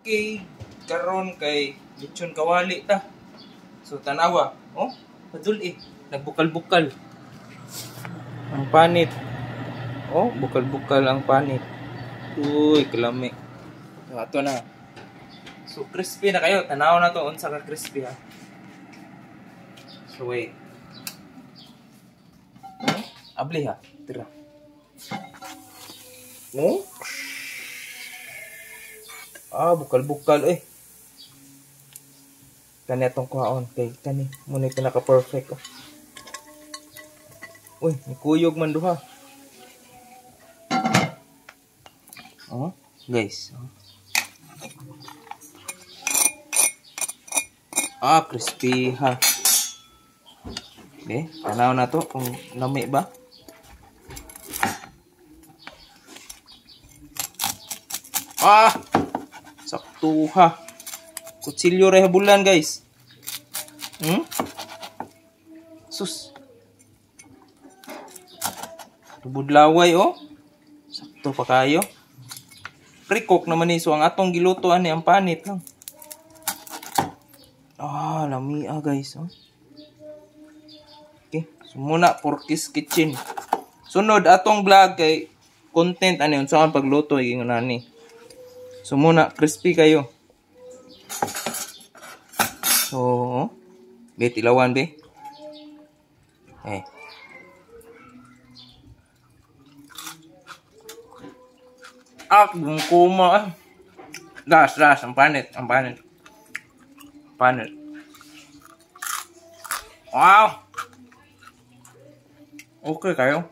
Okay, karon kay lechon kawali ta. So tanawa, oh, padul nagbukal-bukal. Ang panit. Oh, bukal-bukal ang panit. Uy, kalami. Ato na. So crispy na kayo. Tanaw na to unsa ka crispy ha. So wait. Abli ha. Tira. Oh? Bukal-bukal Kani atong kuhaon kay kani muna pinaka perfect Uy, nikuyog man duha. Guys. Crispy ha. Okay, tanaw na to kung lami ba. Sakto ha. Kutsilyo rehabulan guys. Sus. Budlaway Sakto pa kayo. Pre-cook naman so ang atong giluto ani ang panit lang. Lamia guys Okay, so muna Porky's Kitchen. Sunod atong vlog kay content ani unsa ang pagluto ingon ani. So muna crispy kayo. So, tilawan be. Kuma. Das, ang panit. Wow. Okay kayo.